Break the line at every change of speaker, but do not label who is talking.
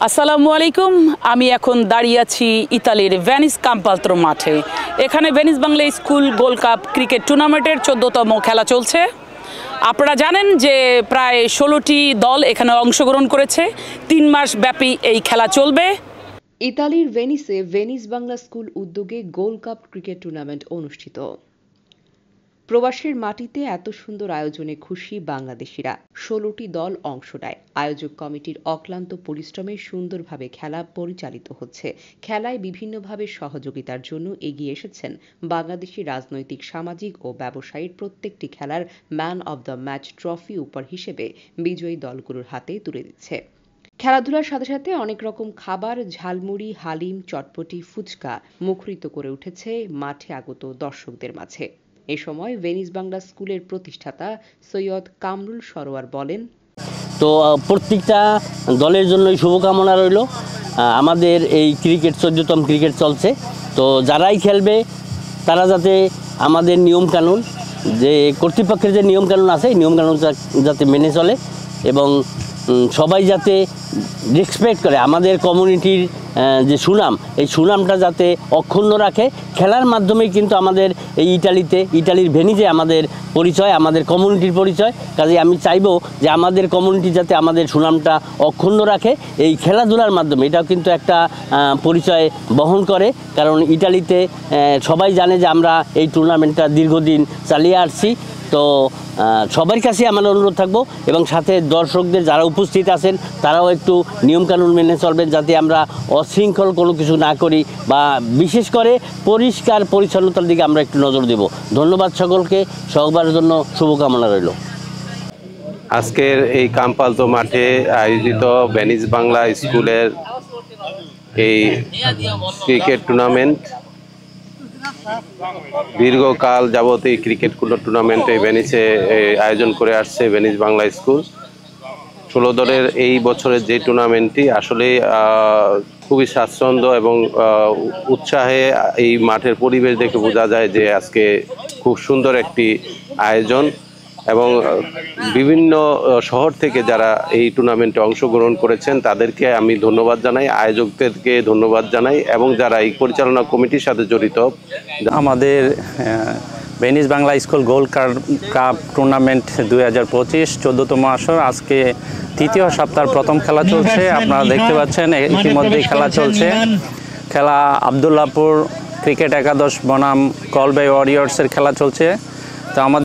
আসসালামু আলাইকুম। আমি এখন দাঁড়িয়ে আছি ইতালির ভেনিস কাম্পালত্রো মাঠে। এখানে Venice Bangla school gold cup cricket টুর্নামেন্টের 14তম খেলা চলছে। আপনারা জানেন যে প্রায় 16টি দল এখানে অংশগ্রহণ করেছে। 3 মাস ব্যাপী এই খেলা চলবে।
ইতালির ভেনিসে ভেনিস বাংলা স্কুল উদ্যোগে গোল্ড কাপ ক্রিকেট টুর্নামেন্ট অনুষ্ঠিত। প্রবাসের মাটিতে এত সুন্দর আয়োজনে খুশি বাংলাদেশিরা। 16টি দল অংশ নেয়। আয়োজক কমিটির অক্লান্ত পরিশ্রমে সুন্দরভাবে খেলা পরিচালিত হচ্ছে। খেলায় বিভিন্নভাবে সহযোগিতার জন্য এগিয়ে এসেছেন বাংলাদেশি রাজনৈতিক, সামাজিক ও ব্যবসায়ীর। প্রত্যেকটি খেলার man of the match trophy উপহার হিসেবে বিজয়ী দলগুলোর হাতে তুলে দিচ্ছে। খেলাধুলার সাথে সাথে অনেক রকম খাবার, ঝালমুড়ি, হালিম, চটপটি, ফুচকা মুখরিত করে উঠেছে মাঠে আগত দর্শকদের মাঝে। এ সময় ভেনিস বাংলা স্কুলের প্রতিষ্ঠাতা সৈয়দ কামরুল সরোয়ার বলেন,
তো প্রত্যেকটা দলের জন্যই শুভকামনা রইল। আমাদের এই ক্রিকেট 14তম ক্রিকেট চলছে, তো যারাই খেলবে তারা যাতে আমাদের নিয়মকানুন, যে কর্তৃপক্ষের যে নিয়মকানুন আছে, এই নিয়মকানুন যাতে মেনে চলে এবং সবাই যাতে রেসপেক্ট করে আমাদের কমিউনিটির যে সুনাম, এই সুনামটা যাতে অক্ষুণ্ণ রাখে। খেলার মাধ্যমেই কিন্তু আমাদের এই ইটালির ভেনিসে আমাদের পরিচয়, আমাদের কমিউনিটির পরিচয়। কাজে আমি চাইবো যে আমাদের কমিউনিটি যাতে আমাদের সুনামটা অক্ষুণ্ণ রাখে এই খেলাধুলার মাধ্যমে। এটাও কিন্তু একটা পরিচয় বহন করে, কারণ ইটালিতে সবাই জানে যে আমরা এই টুর্নামেন্টটা দীর্ঘদিন চালিয়ে আসছি। তো সবার কাছে আমার অনুরোধ থাকবো এবং সাথে দর্শকদের যারা উপস্থিত আছেন তারাও একটু নিয়মকানুন মেনে চলবেন, যাতে আমরা অশৃঙ্খল কোনো কিছু না করি, বা বিশেষ করে পরিষ্কার পরিচ্ছন্নতার দিকে আমরা একটু নজর দেব। ধন্যবাদ সকলকে, সবার জন্য শুভকামনা রইল।
আজকের এই কাম্পালতো মাঠে আয়োজিত ভেনিস বাংলা স্কুলের এই ক্রিকেট টুর্নামেন্ট, দীর্ঘকাল যাবত এই ক্রিকেট টুর্নামেন্টে ভেনিসে আয়োজন করে আসছে ভেনিস বাংলা স্কুল। 16 দলের এই বছরের যে টুর্নামেন্টটি আসলে খুবই স্বাচ্ছন্দ্য এবং উৎসাহে এই মাঠের পরিবেশ দেখে বোঝা যায় যে আজকে খুব সুন্দর একটি আয়োজন, এবং বিভিন্ন শহর থেকে যারা এই টুর্নামেন্টে অংশগ্রহণ করেছেন তাদেরকে আমি ধন্যবাদ জানাই, আয়োজকদেরকে ধন্যবাদ জানাই, এবং যারা এই পরিচালনা কমিটির সাথে জড়িত।
আমাদের Venice Bangla school gold cup tournament 2025 14তম আসর আজকে তৃতীয় সপ্তাহের প্রথম খেলা চলছে। আপনারা দেখতে পাচ্ছেন ইতিমধ্যে খেলা চলছে। খেলা আবদুল্লাপুর ক্রিকেট একাদশ বনাম কলবে ওয়ারিয়র্সের খেলা চলছে। তো আমাদের